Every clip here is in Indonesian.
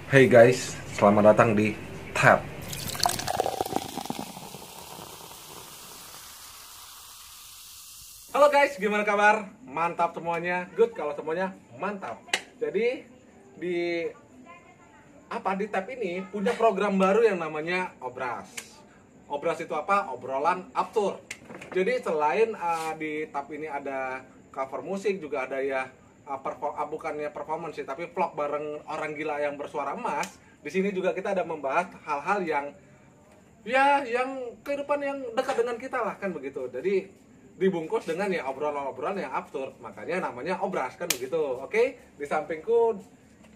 Hey guys, selamat datang di Tab. Halo guys, gimana kabar? Mantap semuanya? Good kalau semuanya mantap. Jadi di Tab ini punya program baru yang namanya Obras. Obras itu apa? Obrolan absurd. Jadi selain di Tab ini ada cover musik, juga ada ya bukannya performance sih, tapi vlog bareng orang gila yang bersuara emas. Di sini juga kita ada membahas hal-hal yang kehidupan yang dekat dengan kita lah, kan begitu. Jadi dibungkus dengan ya obrolan-obrolan yang absurd, makanya namanya Obras, kan begitu. Oke, di sampingku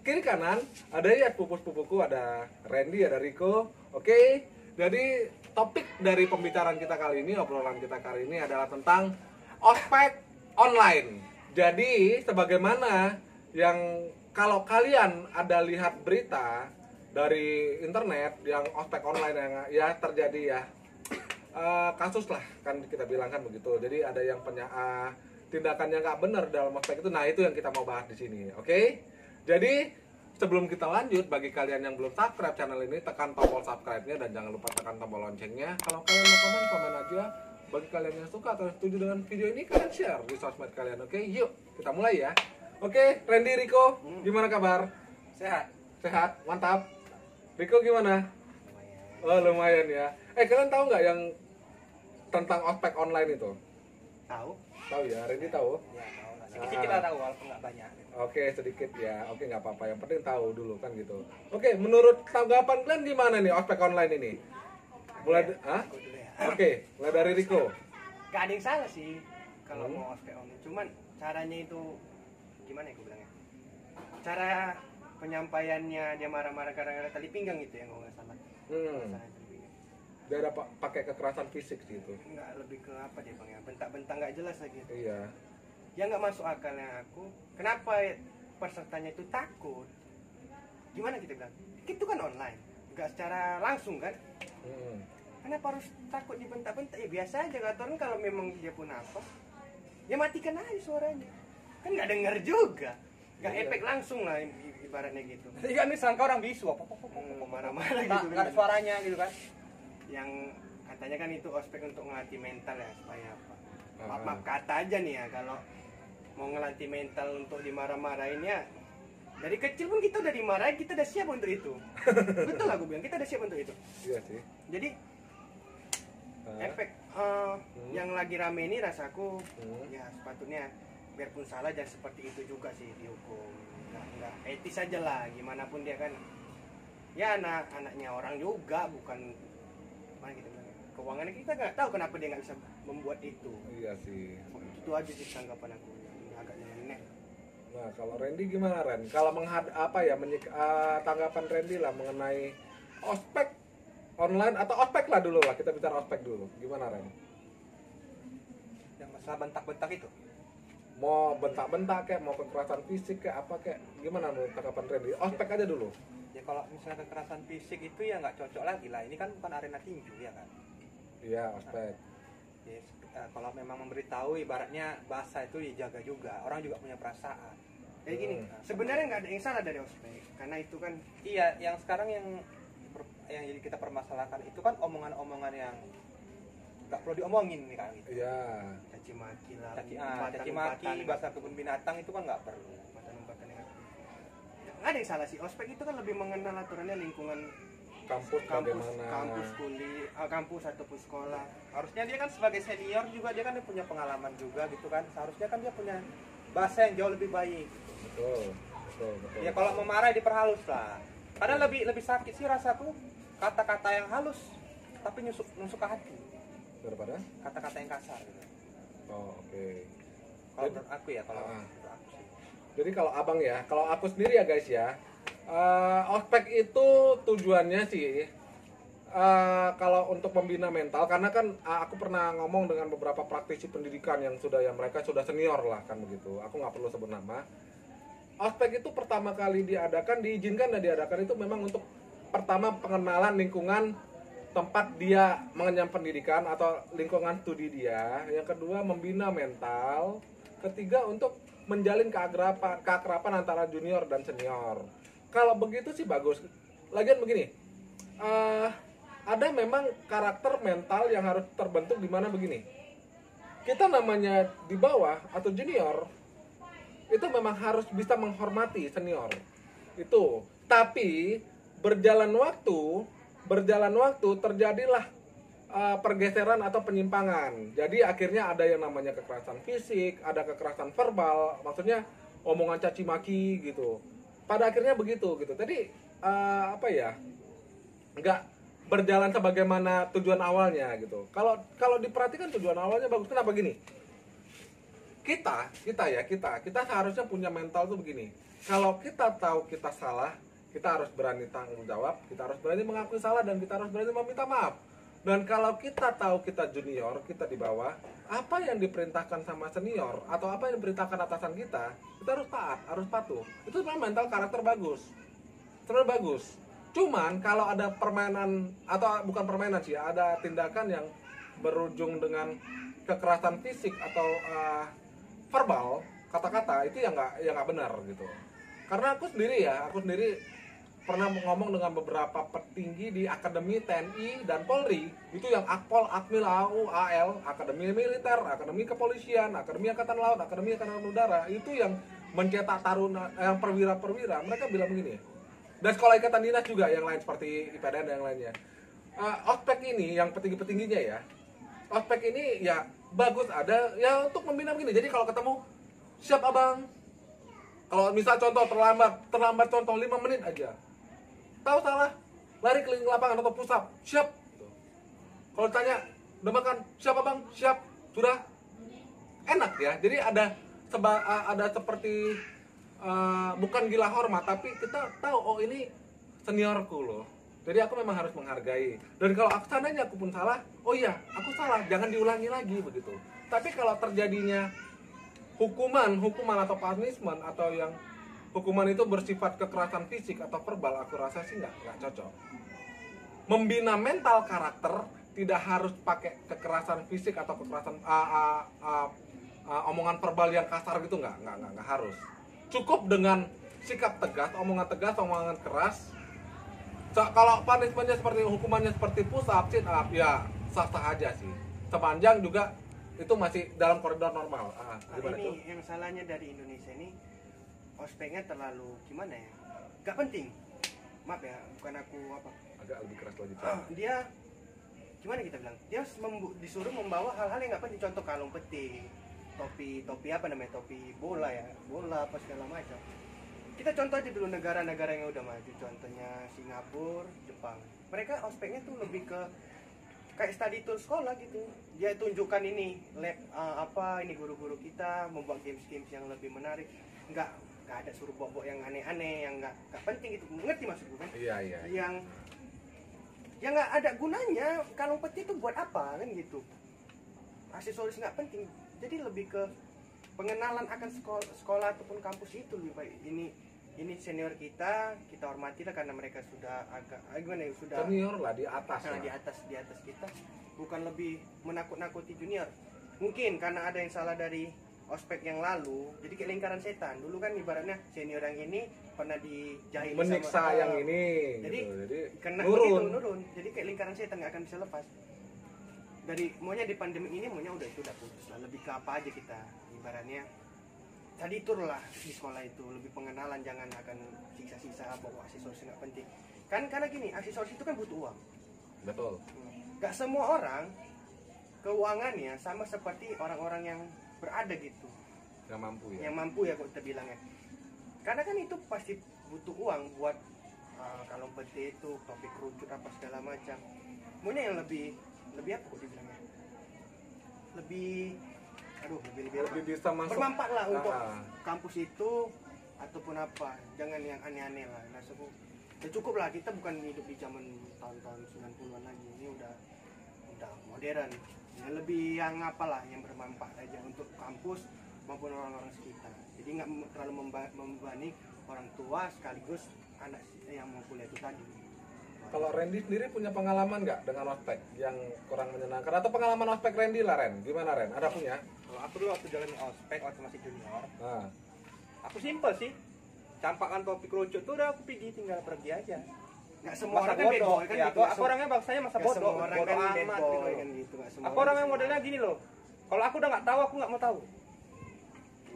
kiri kanan ada ya pupus-pupuku, ada Randy, ada Rico. Oke, jadi topik dari pembicaraan kita kali ini, obrolan kita kali ini adalah tentang ospek online. Jadi sebagaimana yang kalau kalian ada lihat berita dari internet yang ospek online yang ya terjadi ya kasus lah, kan kita bilang kan begitu. Jadi ada yang tindakan yang nggak benar dalam ospek itu. Nah, itu yang kita mau bahas di sini. Oke? Jadi sebelum kita lanjut, bagi kalian yang belum subscribe channel ini, tekan tombol subscribe-nya dan jangan lupa tekan tombol loncengnya. Kalau kalian mau komen aja. Bagi kalian yang suka atau setuju dengan video ini, kalian share di sosmed kalian. Oke, yuk kita mulai ya. Oke, Randy, Rico, gimana kabar? Sehat. Sehat, mantap. Rico gimana? Lumayan. Oh, lumayan ya. Kalian tahu nggak yang tentang ospek online itu? Tahu? Tahu ya, Randy tahu? Ya tahu lah. Sedikit kita tahu walaupun nggak banyak. Oke, sedikit ya. Oke, nggak apa-apa. Yang penting tahu dulu kan gitu. Oke, menurut tanggapan kalian gimana nih ospek online ini? Mulai, Aku dulu ya. Oke, mulai dari Rico. Gak ada yang salah sih kalau mau ospek online. Cuman caranya itu gimana ya aku bilangnya? Cara penyampaiannya dia marah-marah karena tali pinggang gitu ya, kalau nggak salah. Masalah tali pinggang. Dia ada pakai kekerasan fisik sih itu. Nggak, lebih ke apa dia bang ya? Bentak-bentak nggak jelas lagi. Iya. Yang nggak masuk akalnya aku, kenapa pesertanya itu takut? Gimana kita bilang? Itu kan online, nggak secara langsung kan? Kenapa harus takut dibentak-bentak? Ya biasa aja, katakan kalau memang dia pun apa, ya matikan aja suaranya. Kan nggak denger juga, nggak Iya. efek langsung lah ibaratnya gitu. Jadi kan disangka orang bisu, Marah-marah nggak gitu. ada suaranya gitu kan? Yang katanya kan itu ospek untuk ngelatih mental ya, supaya apa? Ah. Maaf kata aja nih ya, kalau mau ngelatih mental untuk dimarah-marahin ya, dari kecil pun kita udah dimarahin, kita udah siap untuk itu. Betul lah gue bilang, kita udah siap untuk itu. Iya sih. Jadi efek yang lagi rame ini rasaku ya sepatutnya biarpun salah jangan seperti itu juga sih dihukum. Nggak etis aja lah, gimana pun dia kan ya anaknya orang juga, bukan mana gitu kan, keuangannya kita nggak tahu kenapa dia nggak bisa membuat itu. Iya sih. Itu aja sih tanggapan aku yang agak nyeleneh. Nah, kalau Randy gimana, Ren? Kalau tanggapan Randy lah mengenai ospek online atau ospek lah dulu lah, kita bicara ospek dulu. Gimana, Ren? Yang masalah bentak-bentak itu. Mau bentak-bentak kayak, mau kekerasan fisik kayak apa kayak, gimana menurut tanggapan Randy? Ospek aja dulu. Ya kalau misalnya kekerasan fisik itu ya nggak cocok lagi lah. Ini kan bukan arena tinju ya kan. Iya, ospek. Ya, kalau memang memberitahu, ibaratnya bahasa itu dijaga juga. Orang juga punya perasaan. Kayak gini, sebenarnya nggak ada yang salah dari ospek, karena itu kan Iya, yang sekarang yang jadi kita permasalahkan itu kan omongan-omongan yang nggak perlu diomongin nih kan gitu. Iya. caci maki lah, Caci maki, bahasa kebun binatang itu kan nggak perlu. umpatan-umpatan yang nggak ada yang salah sih. Ospek itu kan lebih mengenal aturannya lingkungan Kampus bagaimana? kampus ataupun sekolah. Harusnya dia kan sebagai senior juga, dia kan punya pengalaman juga gitu kan. Seharusnya kan dia punya bahasa yang jauh lebih baik. Betul. Betul. Ya kalau memarah diperhalus lah. Karena lebih sakit sih rasaku kata-kata yang halus tapi nusuk ke hati. Daripada? Kata-kata yang kasar gitu. Oh, oke. Kalau menurut aku ya, kalau Ah. menurut aku sih. Jadi kalau abang ya, kalau aku sendiri ya guys ya, ospek itu tujuannya sih kalau untuk membina mental, karena kan aku pernah ngomong dengan beberapa praktisi pendidikan yang mereka sudah senior lah kan begitu. Aku nggak perlu sebut nama. Ospek itu pertama kali diizinkan dan diadakan itu memang untuk pertama pengenalan lingkungan tempat dia mengenyam pendidikan atau lingkungan studi dia. Yang kedua membina mental. Ketiga untuk menjalin keakraban antara junior dan senior. kalau begitu sih bagus. Lagian begini, ada memang karakter mental yang harus terbentuk di mana begini. Kita namanya di bawah atau junior itu memang harus bisa menghormati senior. Itu. Tapi berjalan waktu terjadilah pergeseran atau penyimpangan. Jadi akhirnya ada yang namanya kekerasan fisik, ada kekerasan verbal, maksudnya omongan caci maki gitu. Pada akhirnya begitu gitu. Tadi nggak berjalan sebagaimana tujuan awalnya gitu. Kalau diperhatikan tujuan awalnya bagus. Kenapa gini? Kita seharusnya punya mental tuh begini. Kalau kita tahu kita salah, kita harus berani tanggung jawab, kita harus berani mengakui salah, dan kita harus berani meminta maaf. Dan kalau kita tahu kita junior, kita di bawah, apa yang diperintahkan sama senior atau apa yang diperintahkan atasan kita harus taat, harus patuh. Itu sebenarnya mental karakter bagus. Sebenarnya bagus. Cuman kalau ada permainan, atau bukan permainan sih, ada tindakan yang berujung dengan kekerasan fisik atau verbal, kata-kata, itu yang nggak benar gitu. Karena aku sendiri pernah ngomong dengan beberapa petinggi di Akademi TNI dan Polri, itu yang Akpol, Akmil, AU, AL, Akademi Militer, Akademi Kepolisian, Akademi Angkatan Laut, Akademi Angkatan Udara, itu yang mencetak taruna, yang perwira-perwira. Mereka bilang begini, dan sekolah ikatan dinas juga yang lain seperti IPDN dan yang lainnya. Ospek ini yang petinggi-petingginya ya, ospek ini ya bagus ada ya untuk membina begini. Jadi kalau ketemu, siap abang. Kalau misal contoh terlambat contoh 5 menit aja. Tahu salah, lari keliling lapangan atau push up, siap. Kalau tanya, udah makan, siap abang, siap, sudah. Enak ya. Jadi ada seperti bukan gila hormat, tapi kita tahu oh ini seniorku loh. Jadi aku memang harus menghargai. Dan kalau seandainya aku pun salah, oh iya, aku salah, jangan diulangi lagi begitu. Tapi kalau terjadinya hukuman atau punishment atau yang hukuman itu bersifat kekerasan fisik atau verbal, aku rasa sih nggak cocok. Membina mental karakter tidak harus pakai kekerasan fisik atau kekerasan omongan verbal yang kasar gitu, nggak harus. Cukup dengan sikap tegas, omongan keras. Kalau punishmentnya seperti hukumannya seperti push up, sit up, ya sah-sah aja sih. Sepanjang juga itu masih dalam koridor normal. Gimana ini tuh? yang salahnya dari Indonesia ini, ospeknya terlalu gimana ya? Gak penting. Maaf ya, bukan aku apa. Agak lebih keras lagi. Dia gimana kita bilang? Dia disuruh membawa hal-hal yang gak penting. Contoh kalung peti, topi apa namanya? Topi bola ya, bola apa segala macam. Kita contoh aja dulu negara-negara yang udah maju. Contohnya Singapura, Jepang. Mereka ospeknya tuh lebih ke kayak study tour sekolah gitu. Dia tunjukkan ini lab ini guru-guru kita membuat games-games yang lebih menarik. Nggak ada suruh bawa yang aneh-aneh yang nggak penting gitu. Ngerti maksud gue kan? Iya. Yang nggak ada gunanya. Kalung peti itu buat apa kan gitu? Aksesoris nggak penting. Jadi lebih ke pengenalan akan sekolah ataupun kampus itu lebih baik. Ini senior kita hormati lah karena mereka sudah agak gimana ya, sudah senior lah di atas. Nah, di atas kita, bukan lebih menakut-nakuti junior. Mungkin karena ada yang salah dari ospek yang lalu, jadi kayak lingkaran setan. Dulu kan ibaratnya senior yang ini pernah dijahili menyiksa sama yang ini. Jadi, gitu. Jadi kena nurun. Jadi kayak lingkaran setan nggak akan bisa lepas. Dari maunya di pandemi ini maunya udah putus lah. Lebih ke apa aja kita ibaratnya. Tadi tur lah di sekolah itu lebih pengenalan, jangan akan sisa-sisa bawa aksesoris nggak penting. Kan karena gini, aksesoris itu kan butuh uang. betul. Gak semua orang keuangannya sama seperti orang-orang yang berada gitu. Yang mampu ya. Yang mampu ya kok kita bilangnya. Karena kan itu pasti butuh uang buat kalung peti itu, topi kerucut apa segala macam. Maunya yang lebih apa kok dibilangnya? Lebih bisa masuk, bermanfaat lah untuk kampus itu ataupun apa. Jangan yang aneh-aneh lah. Nah, ya cukup lah, kita bukan hidup di zaman tahun-tahun 90-an lagi. Ini udah modern. Ya, lebih yang apalah yang bermanfaat aja untuk kampus maupun orang-orang sekitar. Jadi nggak terlalu membebani orang tua sekaligus anak yang mau kuliah itu tadi. Kalau Randy sendiri punya pengalaman nggak dengan ospek yang kurang menyenangkan? Atau pengalaman ospek Randy lah, Ren? Gimana, Ren? Ada punya? Kalau aku dulu waktu jalan ospek waktu masih junior, Nah, aku simpel sih. campakan topi kerucut tuh udah aku pergi aja. Nggak semua Masa orang kan bad bodoh boy kan ya, gitu. aku orangnya bangsanya masa Nggak bodoh, semua orang bodoh kan bad amat boy gitu kan loh. gitu. Nggak semua Aku orang yang sama. modelnya gini loh, kalau aku udah nggak tahu aku nggak mau tahu,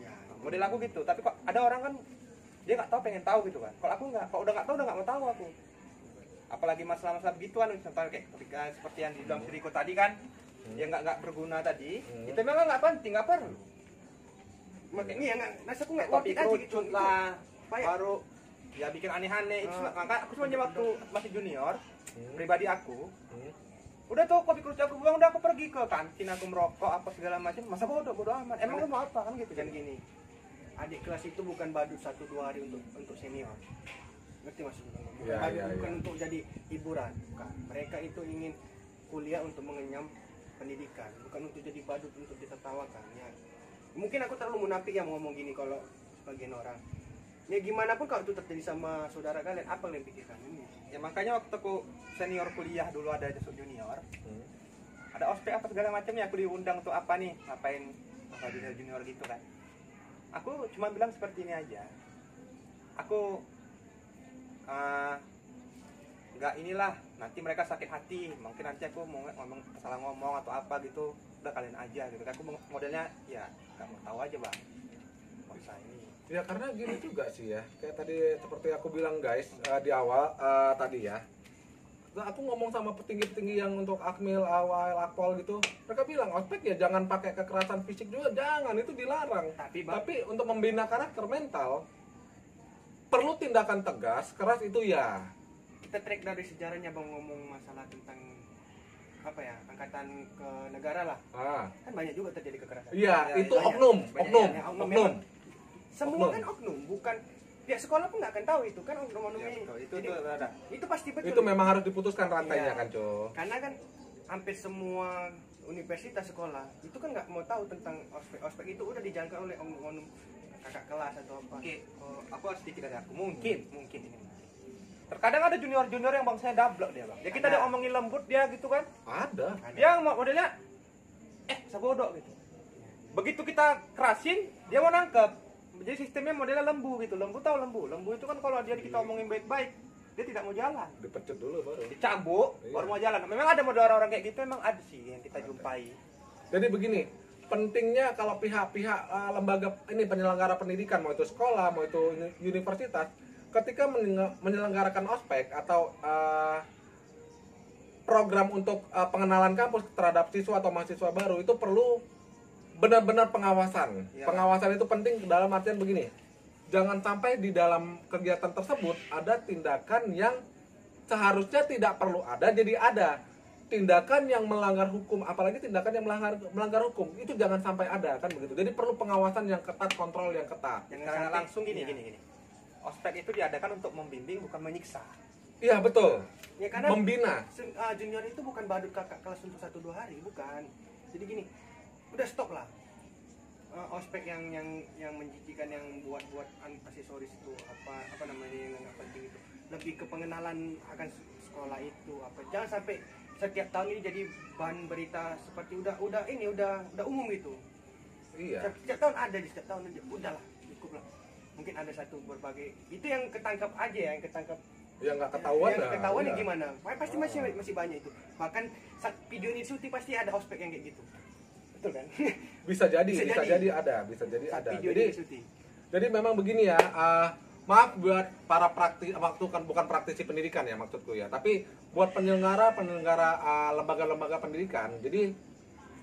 Ya, model aku gitu. Tapi kok ada orang kan dia nggak tahu pengen tahu gitu kan, kalau aku nggak, kalau udah nggak tahu udah nggak mau tahu aku. Apalagi masalah-masalah begituan, misalnya kayak ketika seperti yang dibilang si Riko tadi kan, yang nggak berguna tadi, itu memang nggak penting, nggak perlu. makanya ya nggak, rasaku nggak Topi worth it aja gitu. kerucut lah, Payah. baru ya bikin aneh-aneh. Itu Ah. maka aku sebenarnya waktu masih junior, pribadi aku, Hmm. udah tuh kopi kerucut aku buang, udah aku pergi ke kantin, aku merokok apa segala macam, masa bodoh amat. Emang lu mau apa kan gitu Dan kan? gini, adik kelas itu bukan badut 1-2 hari untuk senior. Ngerti maksudnya? Bukan Ya, badut, ya, bukan ya. untuk jadi hiburan. Bukan. Mereka itu ingin kuliah untuk mengenyam pendidikan, bukan untuk jadi badut untuk ditertawakan. Ya. Mungkin aku terlalu munafik yang ngomong gini kalau sebagian orang. Ya gimana pun kalau itu terjadi sama saudara kalian, apa yang pikirkan ini? Ya makanya waktu aku senior kuliah dulu ada masuk junior, ada ospek apa segala macamnya, aku diundang untuk apa nih, ngapain apa junior gitu kan. Aku cuma bilang seperti ini aja, aku nggak inilah, nanti mereka sakit hati, mungkin nanti aku mau ngomong salah ngomong atau apa gitu, udah kalian aja gitu. Aku modelnya ya nggak mau tahu aja bang, bangsa ini. Ya karena gini juga sih ya, kayak tadi seperti aku bilang guys di awal tadi ya. Nah, aku ngomong sama petinggi-petinggi yang untuk Akmil, Awal, Akpol gitu, mereka bilang ospek ya jangan pakai kekerasan fisik juga, jangan, itu dilarang. Tapi untuk membina karakter mental perlu tindakan tegas, keras itu ya. Kita track dari sejarahnya bang, ngomong masalah tentang apa ya, angkatan ke negara lah, kan banyak juga terjadi kekerasan. Iya, Ya, itu banyak. oknum, Banyak oknum, yang oknum. memang. Semua Oknum. kan oknum, bukan pihak sekolah pun nggak akan tahu itu kan oknum-oknum Ya, ini. betul. Itu Jadi, tuh ada. itu pasti betul. Itu memang harus diputuskan rantainya Iya. kan, Co. Karena kan hampir semua universitas sekolah itu kan nggak mau tahu tentang ospek itu udah dijangka oleh oknum-oknum kakak kelas atau apa. Oke, aku harus sedikit dari aku. Mungkin ini. Terkadang ada junior yang bangsanya dablek dia bang. Ya kita Ada. udah omongin lembut dia gitu kan. Ada. Dia modelnya sabodo gitu. Begitu kita kerasin, dia mau nangkep. Jadi sistemnya modelnya lembu gitu. Lembu tahu lembu. Lembu itu kan kalau dia kita omongin baik-baik, dia tidak mau jalan. Dipecut dulu baru. Dicambuk, Iya. baru mau jalan. Memang ada model orang-orang kayak gitu, memang ada sih yang kita jumpai. Jadi begini, pentingnya kalau pihak-pihak lembaga ini penyelenggara pendidikan, mau itu sekolah, mau itu universitas, ketika menyelenggarakan ospek atau program untuk pengenalan kampus terhadap siswa atau mahasiswa baru, itu perlu benar-benar pengawasan. Ya. Pengawasan itu penting dalam artian begini, jangan sampai di dalam kegiatan tersebut ada tindakan yang seharusnya tidak perlu ada, jadi ada. Tindakan yang melanggar hukum, apalagi tindakan yang melanggar hukum, itu jangan sampai ada, kan begitu. Jadi perlu pengawasan yang ketat, kontrol yang ketat. Karena langsung gini. Ospek itu diadakan untuk membimbing, bukan menyiksa. Iya betul. Ya karena Membina. junior itu bukan badut kakak kelas untuk 1-2 hari, bukan. Jadi gini, udah stop lah. Ospek yang menjijikan, yang buat aksesoris itu apa namanya yang nggak penting itu. Lebih ke pengenalan akan sekolah itu apa. Jangan sampai setiap tahun ini jadi bahan berita seperti udah umum gitu. Iya. Setiap tahun ada, di setiap tahun aja. Udahlah, cukup lah. Mungkin ada satu berbagai itu yang ketangkap aja, yang ketangkap. Yang nggak ketahuan. Yang ketahuan iya. gimana? Pasti masih banyak itu. Bahkan saat video ini syuting pasti ada ospek yang kayak gitu. Betul kan? Bisa jadi ada. Saat video Jadi ini syuting. Jadi memang begini ya, maaf buat para bukan praktisi pendidikan ya maksudku ya, tapi buat penyelenggara lembaga-lembaga pendidikan. Jadi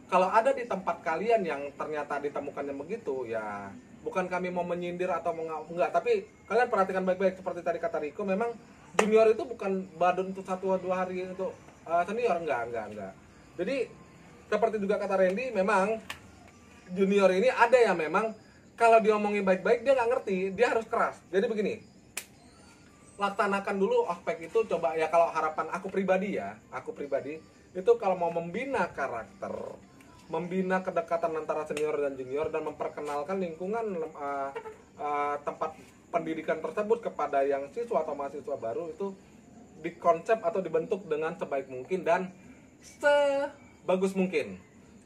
kalau ada di tempat kalian yang ternyata ditemukannya begitu ya, bukan kami mau menyindir atau enggak, tapi kalian perhatikan baik-baik seperti tadi kata Riko, memang junior itu bukan badut untuk 1-2 hari untuk senior, enggak. Jadi seperti juga kata Randy, memang junior ini ada yang memang kalau diomongin baik-baik dia nggak ngerti, dia harus keras. Jadi begini, laksanakan dulu ospek itu, coba ya, kalau harapan aku pribadi itu kalau mau membina karakter, membina kedekatan antara senior dan junior, dan memperkenalkan lingkungan tempat pendidikan tersebut kepada yang siswa atau mahasiswa baru, itu dikonsep atau dibentuk dengan sebaik mungkin dan sebagus mungkin.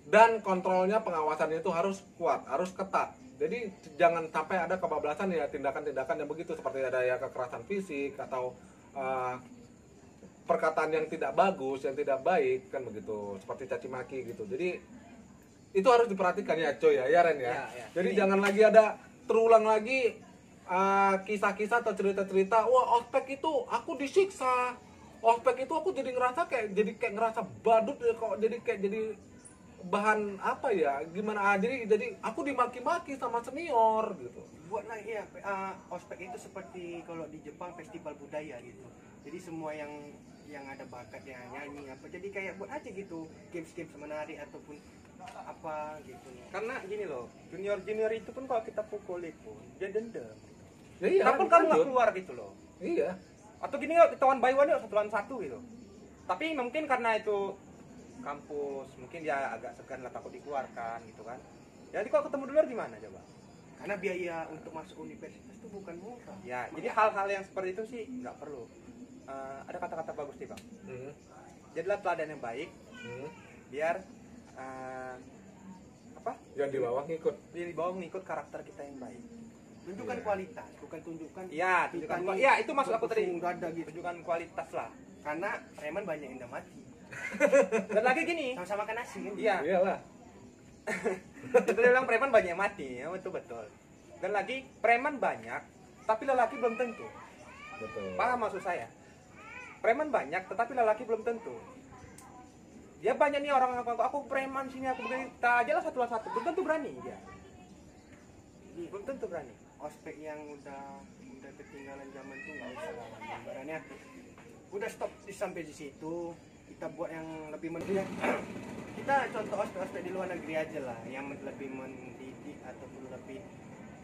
Dan kontrolnya, pengawasannya itu harus kuat, harus ketat. Jadi jangan sampai ada kebablasan ya, tindakan-tindakan yang begitu, seperti ada ya kekerasan fisik atau perkataan yang tidak bagus, yang tidak baik kan begitu, seperti caci maki gitu. Jadi itu harus diperhatikan ya coy ya Ren ya. Jadi jangan lagi ada terulang lagi kisah-kisah atau cerita-cerita, wah ospek itu aku disiksa, ospek itu aku jadi ngerasa kayak ngerasa badut ya, kok jadi bahan apa ya, gimana, jadi aku dimaki-maki sama senior gitu. Buat lagi ya, ospek itu seperti kalau di Jepang festival budaya gitu. Jadi semua yang ada bakat ya nyanyi apa, jadi kayak buat aja gitu games menari ataupun apa gitu. Karena gini loh, junior itu pun kalau kita pukul itu dia dendam. Ya iya, Kenapa kamu nggak keluar gitu loh? Iya. Atau gini yuk, kita one by one yuk, 1 lawan 1 gitu. Tapi mungkin karena itu kampus, mungkin dia agak segan lah, takut dikeluarkan gitu kan. Jadi kalau ketemu dulu gimana coba? Karena biaya untuk masuk universitas itu bukan murah. Ya, jadi hal-hal yang seperti itu sih nggak perlu. Ada kata-kata bagus nih bang. Jadilah teladan yang baik, biar Yang di bawah ngikut. di bawah ngikut karakter kita yang baik. Tunjukkan kualitas, bukan tunjukkan. Iya, tunjukkan kualitas. Iya, itu maksud aku tadi. Dada gitu. Tunjukkan kualitas lah. Karena preman banyak yang udah mati. Dan lagi gini. Sama-sama kan nasi kan. Iya. Iyalah. Itu dia bilang preman banyak yang mati, ya itu betul. Dan lagi preman banyak, tapi lelaki belum tentu. Betul. Paham maksud saya? Preman banyak, tetapi lelaki belum tentu. Dia banyak nih orang aku preman sini, aku begini, tak aja lah 1 lawan 1, belum tentu berani dia. Belum tentu berani. Ospek yang udah ketinggalan zaman tuh nggak usah lawan. Ibaratnya udah stop sampai di situ. Kita buat yang lebih mendidik. Kita contoh ospek di luar negeri aja lah, yang lebih mendidik ataupun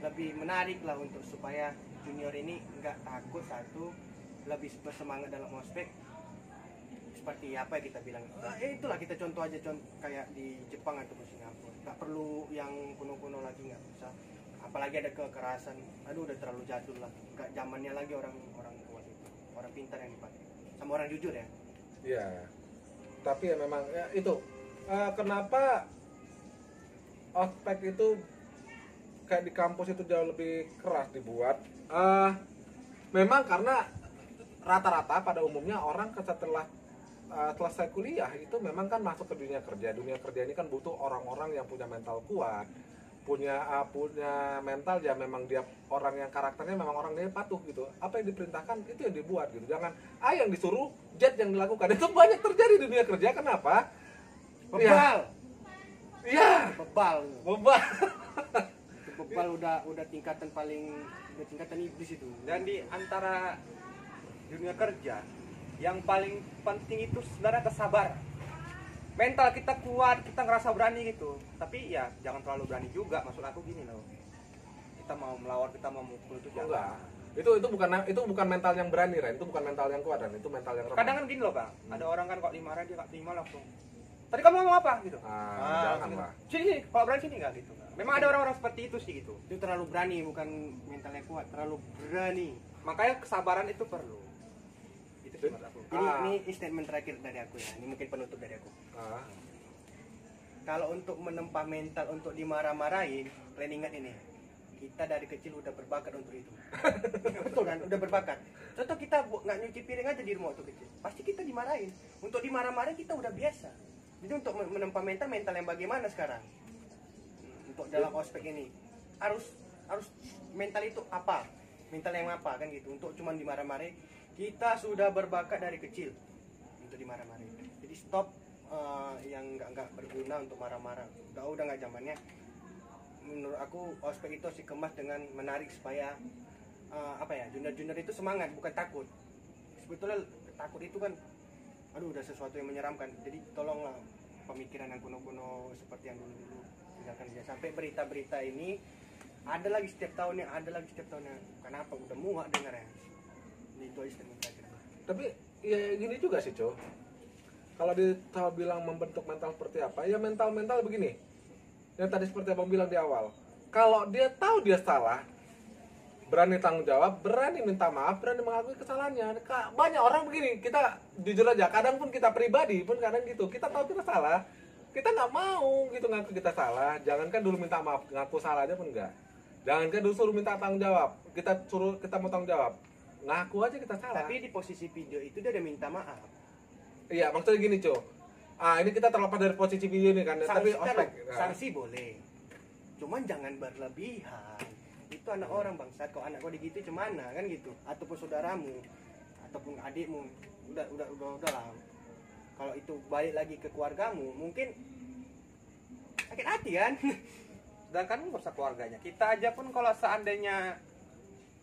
lebih menarik lah, untuk supaya junior ini nggak takut, satu lebih bersemangat dalam ospek. Seperti apa yang kita bilang, itulah kita contoh aja, kayak di Jepang ataupun Singapura. Nggak perlu yang kuno-kuno lagi, nggak usah. Apalagi ada kekerasan, aduh udah terlalu jadul lah. Nggak zamannya lagi orang kuat itu, orang pintar yang dipakai, sama orang jujur ya. Iya. Tapi ya memang ya itu kenapa ospek itu kayak di kampus itu jauh lebih keras dibuat. Memang karena rata-rata pada umumnya orang setelah selesai kuliah itu memang kan masuk ke dunia kerja. Dunia kerja ini kan butuh orang-orang yang punya mental kuat, punya mental ya, memang dia orang yang karakternya memang orang yang patuh gitu. Apa yang diperintahkan itu yang dibuat gitu. Jangan yang disuruh jet yang dilakukan. Itu banyak terjadi di dunia kerja. Kenapa? Bebal. Iya. Bebal. Bebal udah tingkatan iblis itu. Dan di antara dunia kerja, yang paling penting itu sebenarnya kesabaran. Mental kita kuat, kita ngerasa berani gitu. Tapi ya jangan terlalu berani juga. Maksud aku gini loh, kita mau melawan, kita mau mukul itu jangan. Enggak. Itu bukan mental yang berani, Ren. Itu bukan mental yang kuat, dan itu mental yang lemah. Kadang kan gini loh bang, ada orang kan kok dimarahin dia nggak terima langsung. Tadi kamu ngomong apa gitu? Jangan gitu. lah. Sini, kalau berani sini nggak gitu. Memang ada orang-orang seperti itu sih gitu. Itu terlalu berani, bukan mentalnya kuat, terlalu berani. Makanya kesabaran itu perlu. Itu sih menurut aku. Ini statement terakhir dari aku ya. Ini mungkin penutup dari aku. Kalau untuk menempa mental untuk dimarah-marahin, kalian ingat ini. Kita dari kecil udah berbakat untuk itu. Betul kan? Udah berbakat. Contoh kita nggak nyuci piring aja di rumah waktu kecil, pasti kita dimarahin. Untuk dimarah-marahin kita udah biasa. Jadi untuk menempa mental yang bagaimana sekarang? Untuk dalam ospek ini harus mental itu apa? Mental yang apa kan gitu? Untuk cuman dimarah-marahin, kita sudah berbakat dari kecil untuk dimarah-marahin. Jadi stop yang nggak berguna untuk marah-marah. Udah nggak zamannya. Menurut aku ospek itu harus dikemas dengan menarik supaya junior itu semangat, bukan takut. Sebetulnya takut itu kan udah sesuatu yang menyeramkan. Jadi tolonglah pemikiran yang kuno-kuno seperti yang dulu-dulu tinggalkan aja. Sampai berita-berita ini ada lagi setiap tahunnya. Kenapa? Udah muak dengar ya. Itu aja statement terakhir. Tapi ya gini juga sih, Co. Kalau bilang membentuk mental seperti apa, ya mental begini. Yang tadi seperti abang bilang di awal, kalau dia tahu dia salah, berani tanggung jawab, berani minta maaf, berani mengakui kesalahannya. Banyak orang begini, kita jujur aja, kadang pun kita pribadi pun kadang gitu, kita tahu kita salah, kita nggak mau gitu ngaku kita salah. Jangankan dulu minta maaf, ngaku salah aja pun enggak. Jangankan dulu suruh minta tanggung jawab, kita mau tanggung jawab, ngaku aja kita salah. Tapi di posisi video itu dia udah minta maaf. Iya, maksudnya gini, Cok. Ini kita terlepas dari posisi video ini kan, tapi ospek. Sanksi boleh, cuman jangan berlebihan. Itu anak orang bangsat, kalau anak gua digitu cemana kan gitu, ataupun saudaramu, ataupun adikmu, udah lah. Kalau itu balik lagi ke keluargamu, mungkin sakit hati kan. Sedangkan nggak usah keluarganya, kita aja pun kalau seandainya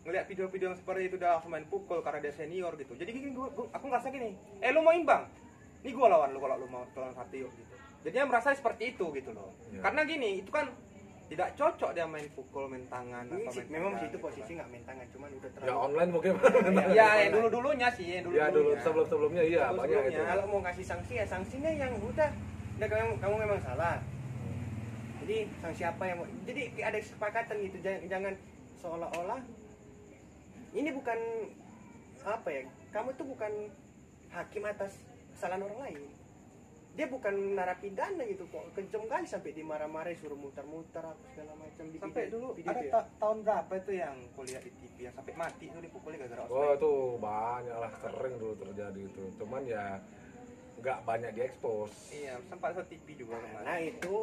ngeliat video-video yang seperti itu udah langsung main pukul karena dia senior gitu. Jadi gini, aku ngerasa gini, lu mau imbang, nih gue lawan lu kalau lu mau lawan hati yuk gitu. Jadinya merasa seperti itu gitu loh. Ya. Karena gini, itu kan tidak cocok dia main pukul, main tangan. Memang situ posisi nggak main tangan, cuman udah terlalu. Ya online mungkin. Ya, yang dulu-dulunya sih, dulu sebelum-sebelumnya iya banyak itu. Kalau mau kasih sanksi ya sanksinya yang udah kamu memang salah. Jadi sanksi apa yang mau? Jadi ada kesepakatan gitu, jangan seolah-olah ini bukan apa ya? Kamu tuh bukan hakim atas kesalahan orang lain. Dia bukan narapidana gitu kok. Kejam kali sampai dimarah-marah, suruh muter-muter apa segala macam di sampai video, dulu video ada ya. tahun berapa itu yang kuliah di TV yang sampai mati itu dipukulnya gara-gara ospek. Oh itu banyak lah, sering dulu terjadi itu. Cuman ya nggak banyak diekspos. Iya, sempat ke TV juga kemarin. Nah itu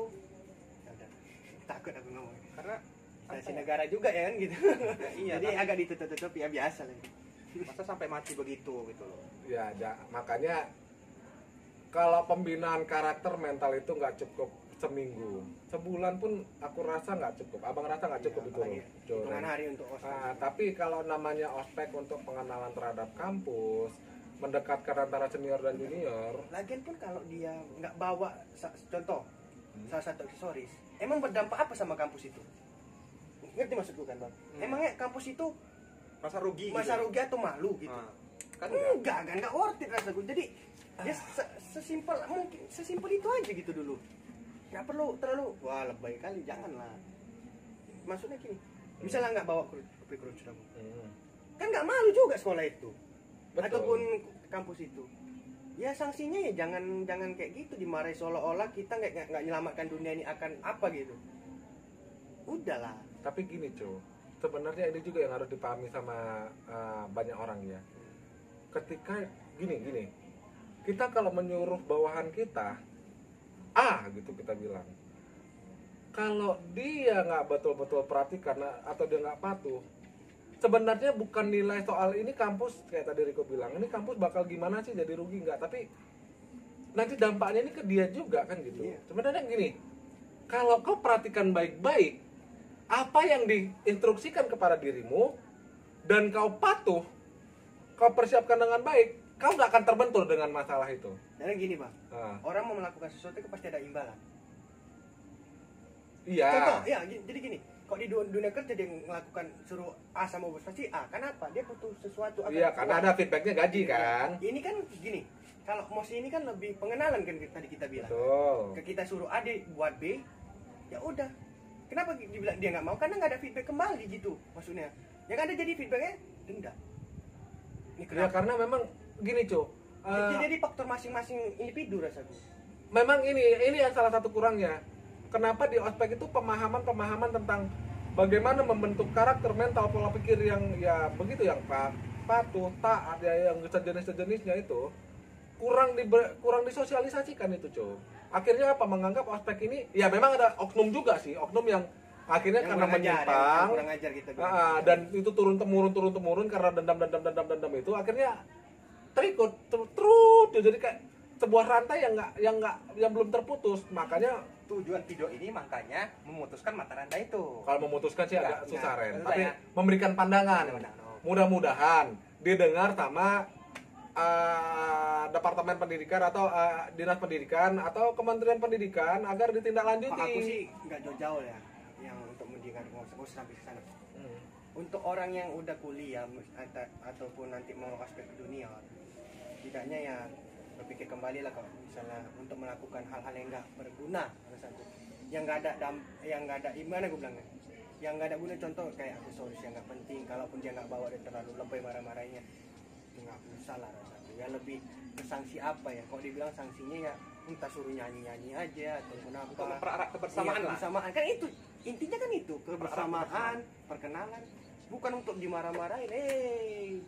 ya udah, takut aku ngomong Karena instansi negara juga ya kan gitu. Ya, iya, Jadi kan? agak ditutup-tutup ya biasa lah. Masa sampai mati begitu gitu loh. Ya, makanya kalau pembinaan karakter mental itu nggak cukup seminggu, sebulan pun aku rasa nggak cukup. Abang rasa nggak cukup itu. Hitungan hari untuk ospek. Tapi kalau namanya ospek untuk pengenalan terhadap kampus, mendekatkan antara senior dan junior. Lagian pun kalau dia nggak bawa contoh salah satu aksesoris, emang berdampak apa sama kampus itu? Ngerti maksudku kan bang? Emangnya kampus itu Masa rugi rugi atau malu gitu? Kan Enggak worth it rasaku. Jadi dia sesimpel mungkin, sesimpel itu aja gitu dulu. Nggak perlu terlalu wah lebay kali, janganlah. Maksudnya gini, misalnya nggak bawa kurikulum kamu, kan nggak malu juga sekolah itu. Betul. Ataupun kampus itu. Ya sanksinya ya jangan kayak gitu, dimarahi seolah-olah kita nggak menyelamatkan dunia ini akan apa gitu. Udahlah. Tapi gini cuy, sebenarnya ini juga yang harus dipahami sama banyak orang ya. Ketika gini, kita kalau menyuruh bawahan kita, gitu kita bilang. Kalau dia nggak betul-betul perhatikan atau dia nggak patuh, sebenarnya bukan nilai soal ini kampus kayak tadi Riko bilang, ini kampus bakal gimana sih, jadi rugi nggak? Tapi nanti dampaknya ini ke dia juga kan gitu. Iya. Sebenarnya gini, kalau kau perhatikan baik-baik apa yang diinstruksikan kepada dirimu dan kau patuh, kau persiapkan dengan baik, kau nggak akan terbentur dengan masalah itu. Dan gini bang, orang mau melakukan sesuatu itu pasti ada imbalan. Iya. Contoh, ya jadi gini, kalau di dunia kerja dia melakukan suruh A sama bos pasti A, kenapa? Dia butuh sesuatu. Iya, karena ada feedbacknya gaji kan. Ini kan gini, kalau mosi ini kan lebih pengenalan kan tadi kita bilang. Betul. Kita suruh A dia buat B, ya udah. Kenapa dibilang dia nggak mau? Karena nggak ada feedback kembali gitu, maksudnya. Yang ada jadi feedbacknya denda. Ya karena memang gini cuy. Jadi faktor masing-masing individu rasaku. Memang ini yang salah satu kurangnya. Kenapa di ospek itu pemahaman tentang bagaimana membentuk karakter mental pola pikir yang ya begitu, yang patuh, taat, ya yang sejenisnya itu kurang disosialisasikan itu cuy. Akhirnya apa, menganggap ospek ini ya memang ada oknum juga sih, oknum yang akhirnya yang karena menyimpang kurang ajar gitu. Dan itu turun temurun karena dendam itu akhirnya terikut terus jadi kayak sebuah rantai yang belum terputus. Makanya tujuan video ini makanya memutuskan mata rantai itu. kalau memutuskan sih agak susah Ren, tapi ya. memberikan pandangan. Mudah-mudahan didengar sama Departemen Pendidikan atau Dinas Pendidikan atau Kementerian Pendidikan agar ditindaklanjuti. Aku sih nggak jauh-jauh ya, yang untuk mendidik sampai ke sana. Untuk orang yang udah kuliah ataupun nanti mau aspek dunia, tidaknya ya berpikir kembali lah kalau misalnya untuk melakukan hal-hal yang nggak berguna, satu yang nggak ada gimana gue bilangnya, yang nggak ada guna, contoh kayak aksesoris yang nggak penting, kalaupun dia nggak bawa dia terlalu lebay marah-marahnya, itu nggak usah lah rasanya. Ya lebih ke sanksi apa ya, kalau dibilang sanksinya ya entah suruh nyanyi-nyanyi aja atau kenapa. Untuk mempererat kebersamaan Iya, lah. kebersamaan kan itu intinya kan itu kebersamaan, perkenalan, bukan untuk dimarah-marahin.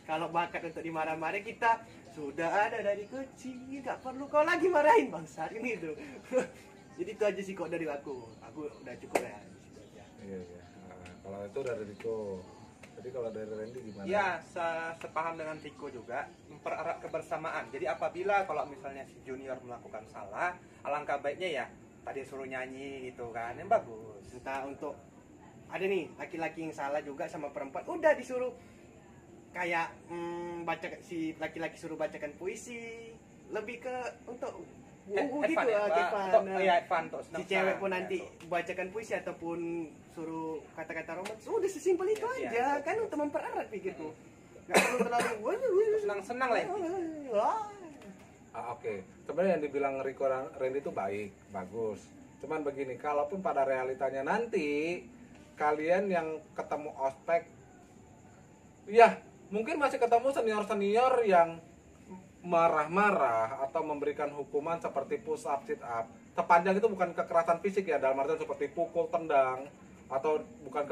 Kalau bakat untuk dimarah-marahin kita sudah ada dari kecil, nggak perlu kau lagi marahin bangsa ini itu. Jadi itu aja sih kok dari aku udah cukup ya di situ aja. Iya, iya. Nah, kalau itu dari Riko. Jadi kalau dari Randy gimana? Ya, sepaham dengan Tiko juga, mempererat kebersamaan. Jadi apabila kalau misalnya si junior melakukan salah, alangkah baiknya ya tadi suruh nyanyi gitu kan, yang bagus. Entah untuk ada nih laki-laki yang salah juga sama perempuan, udah disuruh kayak baca, si laki-laki suruh bacakan puisi, lebih ke untuk gitu Advan tuh. si cewek pun nanti bacakan puisi ataupun suruh kata-kata romantis, udah sesimpel itu Iya, aja iya. kan, untuk mempererat pikirku, nggak perlu terlalu Senang-senang lah. Oke. Sebenarnya yang dibilang Riko Randy itu baik, bagus. Cuman begini, kalaupun pada realitanya nanti kalian yang ketemu ospek, ya mungkin masih ketemu senior-senior yang marah-marah atau memberikan hukuman seperti push up, sit up. Sepanjang itu bukan kekerasan fisik ya, dalam artian seperti pukul, tendang, atau bukan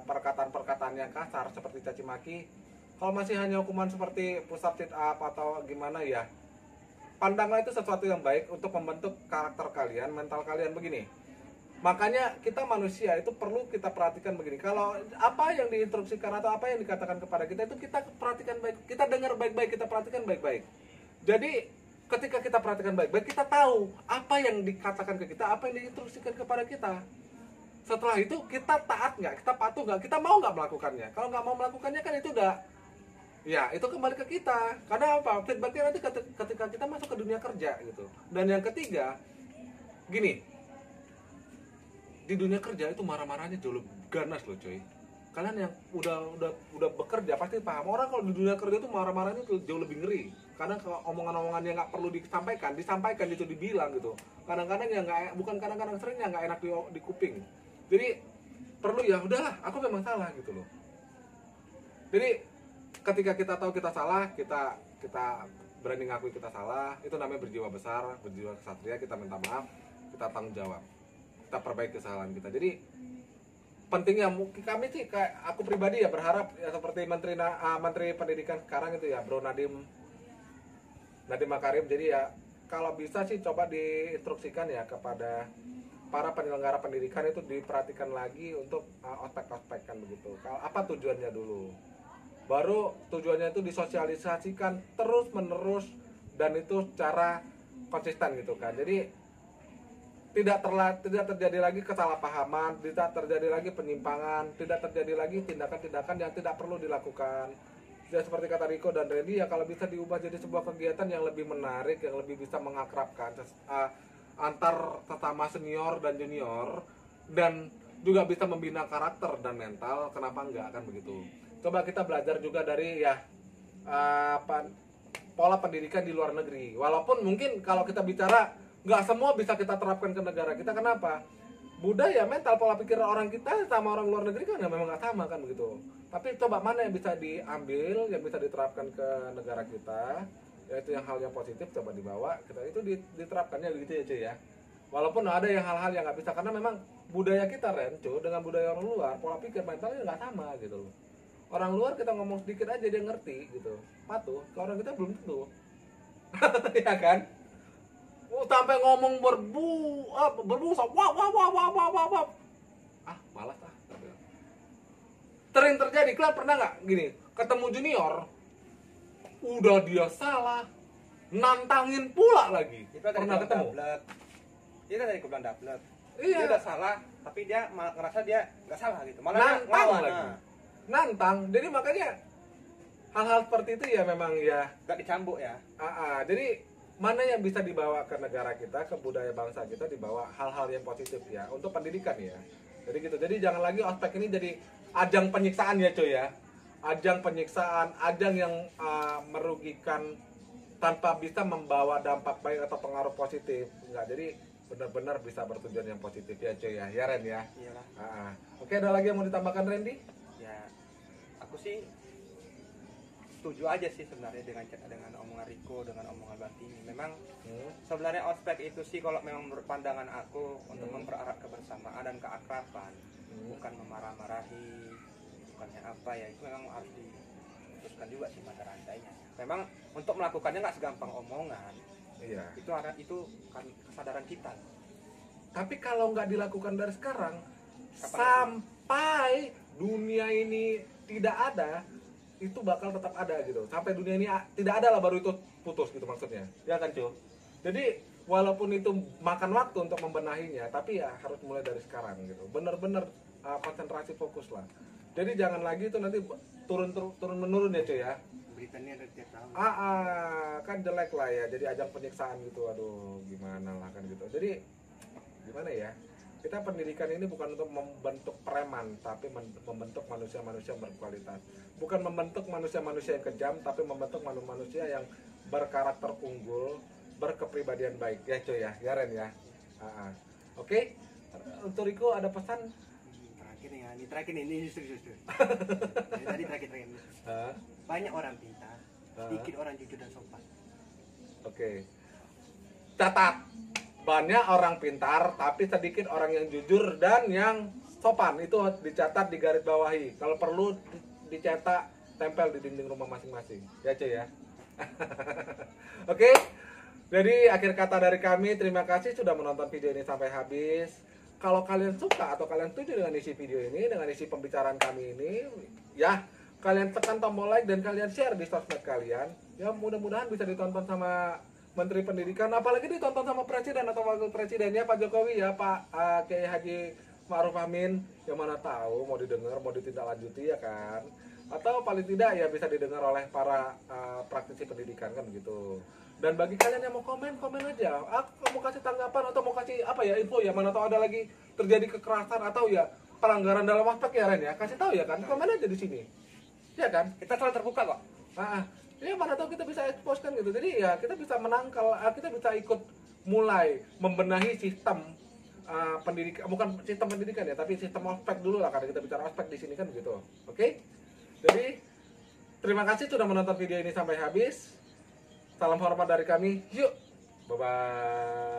perkataan-perkataan yang kasar seperti caci maki. Kalau masih hanya hukuman seperti push up, sit up atau gimana ya, pandanglah itu sesuatu yang baik untuk membentuk karakter kalian, mental kalian begini. Makanya kita manusia itu perlu kita perhatikan begini. Kalau apa yang diinstruksikan atau apa yang dikatakan kepada kita itu kita perhatikan baik, kita dengar baik-baik, kita perhatikan baik-baik. Jadi ketika kita perhatikan baik-baik, kita tahu apa yang dikatakan ke kita, apa yang diinstruksikan kepada kita. Setelah itu kita taat nggak, kita patuh nggak, kita mau nggak melakukannya. Kalau nggak mau melakukannya kan itu udah, ya itu kembali ke kita. Karena apa? Feedbacknya nanti ketika kita masuk ke dunia kerja gitu. Dan yang ketiga, gini. Di dunia kerja itu marah-marahnya jauh lebih ganas loh coy. Kalian yang udah bekerja pasti paham. Orang kalau di dunia kerja itu marah-marahnya tuh jauh lebih ngeri. Karena kalau omongan-omongan yang nggak perlu disampaikan itu dibilang gitu. Kadang-kadang ya nggak, bukan kadang-kadang sering ya nggak enak di kuping. Jadi perlu ya udahlah, aku memang salah gitu loh. Jadi ketika kita tahu kita salah, kita berani ngakui kita salah, itu namanya berjiwa besar, berjiwa kesatria. Kita minta maaf, kita tanggung jawab, kita perbaiki kesalahan kita. Jadi pentingnya kami sih, kayak aku pribadi ya berharap ya seperti Menteri Pendidikan sekarang itu ya Bro Nadiem Makarim. Jadi ya kalau bisa sih coba diinstruksikan ya kepada para penyelenggara pendidikan itu diperhatikan lagi untuk ospek-ospek kan begitu. Kalau apa tujuannya dulu, baru tujuannya itu disosialisasikan terus menerus dan itu secara konsisten gitu kan. Jadi tidak terjadi lagi kesalahpahaman, tidak terjadi lagi penyimpangan, tidak terjadi lagi tindakan-tindakan yang tidak perlu dilakukan. Ya seperti kata Riko dan Randy ya, kalau bisa diubah jadi sebuah kegiatan yang lebih menarik, yang lebih bisa mengakrabkan antar sesama senior dan junior, dan juga bisa membina karakter dan mental, kenapa enggak kan begitu. Coba kita belajar juga dari ya pola pendidikan di luar negeri. Walaupun mungkin kalau kita bicara nggak semua bisa kita terapkan ke negara kita. Kenapa? Budaya, mental, pola pikir orang kita sama orang luar negeri kan memang nggak sama kan begitu. Tapi coba mana yang bisa diambil, yang bisa diterapkan ke negara kita, yaitu yang hal yang positif coba dibawa, kita itu diterapkannya gitu ya cuy ya. Walaupun ada yang hal-hal yang nggak bisa, karena memang budaya kita Renco dengan budaya orang luar, pola pikir mentalnya nggak sama gitu loh. Orang luar kita ngomong sedikit aja dia ngerti gitu, patuh. Ke orang kita belum tentu, ya kan? Sampai ngomong berbusa, wah, malas ah. Sering terjadi, kalian pernah nggak gini, ketemu junior, udah dia salah, nantangin pula lagi. Itu pernah ketemu? Itu tadi aku bilang doublet. Iya. Dia udah salah, tapi dia ngerasa dia nggak salah gitu. Malah nantang lagi. Nantang. Jadi makanya hal-hal seperti itu ya memang ya nggak dicambuk ya. Jadi mana yang bisa dibawa ke negara kita, ke budaya bangsa kita, dibawa hal-hal yang positif ya untuk pendidikan ya. Jadi gitu. Jadi jangan lagi ospek ini jadi ajang penyiksaan ya cuy ya. Ajang penyiksaan, ajang yang merugikan tanpa bisa membawa dampak baik atau pengaruh positif. Enggak. Jadi benar-benar bisa bertujuan yang positif ya cuy ya. Ya Ren ya. Iyalah. Oke, ada lagi yang mau ditambahkan Randy? Ya, aku sih setuju aja sih sebenarnya dengan omongan Riko, dengan omongan Batini. Memang sebenarnya ospek itu sih kalau memang menurut pandangan aku untuk mempererat kebersamaan dan keakraban, bukan memarah-marahi, bukannya apa ya, itu memang harus diputuskan juga sih mata rantainya. Memang untuk melakukannya nggak segampang omongan. Iya. Itu kan kesadaran kita. Tapi kalau nggak dilakukan dari sekarang, Kapan sampai dunia ini tidak ada, itu bakal tetap ada gitu. Sampai dunia ini tidak ada lah baru itu putus gitu maksudnya. Ya kan, Cu? Jadi walaupun itu makan waktu untuk membenahinya, tapi ya harus mulai dari sekarang gitu. Bener-bener konsentrasi fokus lah. Jadi jangan lagi itu nanti turun menurun ya, Cu ya. Beritanya ada tiap tahun. Kan jelek lah ya. Jadi ajang penyiksaan gitu. Aduh, gimana lah kan gitu. Jadi gimana ya? Kita pendidikan ini bukan untuk membentuk preman, tapi membentuk manusia-manusia yang berkualitas. Bukan membentuk manusia-manusia yang kejam, tapi membentuk manusia yang berkarakter unggul, berkepribadian baik. Ya cuy ya, Ren ya. Oke. Untuk Riko ada pesan? Terakhir nih, ini serius. Tadi terakhir. Banyak orang pintar, sedikit orang jujur dan sopan. Oke. Catat. Banyak orang pintar, tapi sedikit orang yang jujur dan yang sopan. Itu dicatat, digarisbawahi. Kalau perlu dicetak, tempel di dinding rumah masing-masing. Ya cuy ya. Oke. Jadi akhir kata dari kami, terima kasih sudah menonton video ini sampai habis. Kalau kalian suka atau kalian setuju dengan isi video ini, dengan isi pembicaraan kami ini, ya kalian tekan tombol like dan kalian share di sosmed kalian. Ya mudah-mudahan bisa ditonton sama Menteri Pendidikan, apalagi ditonton sama Presiden atau Wakil Presiden ya Pak Jokowi ya Pak Kiai Haji Ma'ruf Amin. Yang mana tahu mau didengar, mau ditindaklanjuti ya kan. Atau paling tidak ya bisa didengar oleh para praktisi pendidikan kan begitu. Dan bagi kalian yang mau komen aja. Mau kasih tanggapan atau mau kasih apa ya info ya, mana tahu ada lagi terjadi kekerasan atau ya pelanggaran dalam aspek ya Ren ya. Kasih tahu ya kan, komen aja di sini. Ya kan? Kita selalu terbuka kok. Ya mana tahu kita bisa expose kan gitu. Jadi ya kita bisa menangkal, kita bisa ikut mulai membenahi sistem pendidikan, bukan sistem pendidikan ya, tapi sistem ospek dulu lah karena kita bicara ospek di sini kan gitu. Oke? Jadi terima kasih sudah menonton video ini sampai habis. Salam hormat dari kami. Yuk. Bye bye.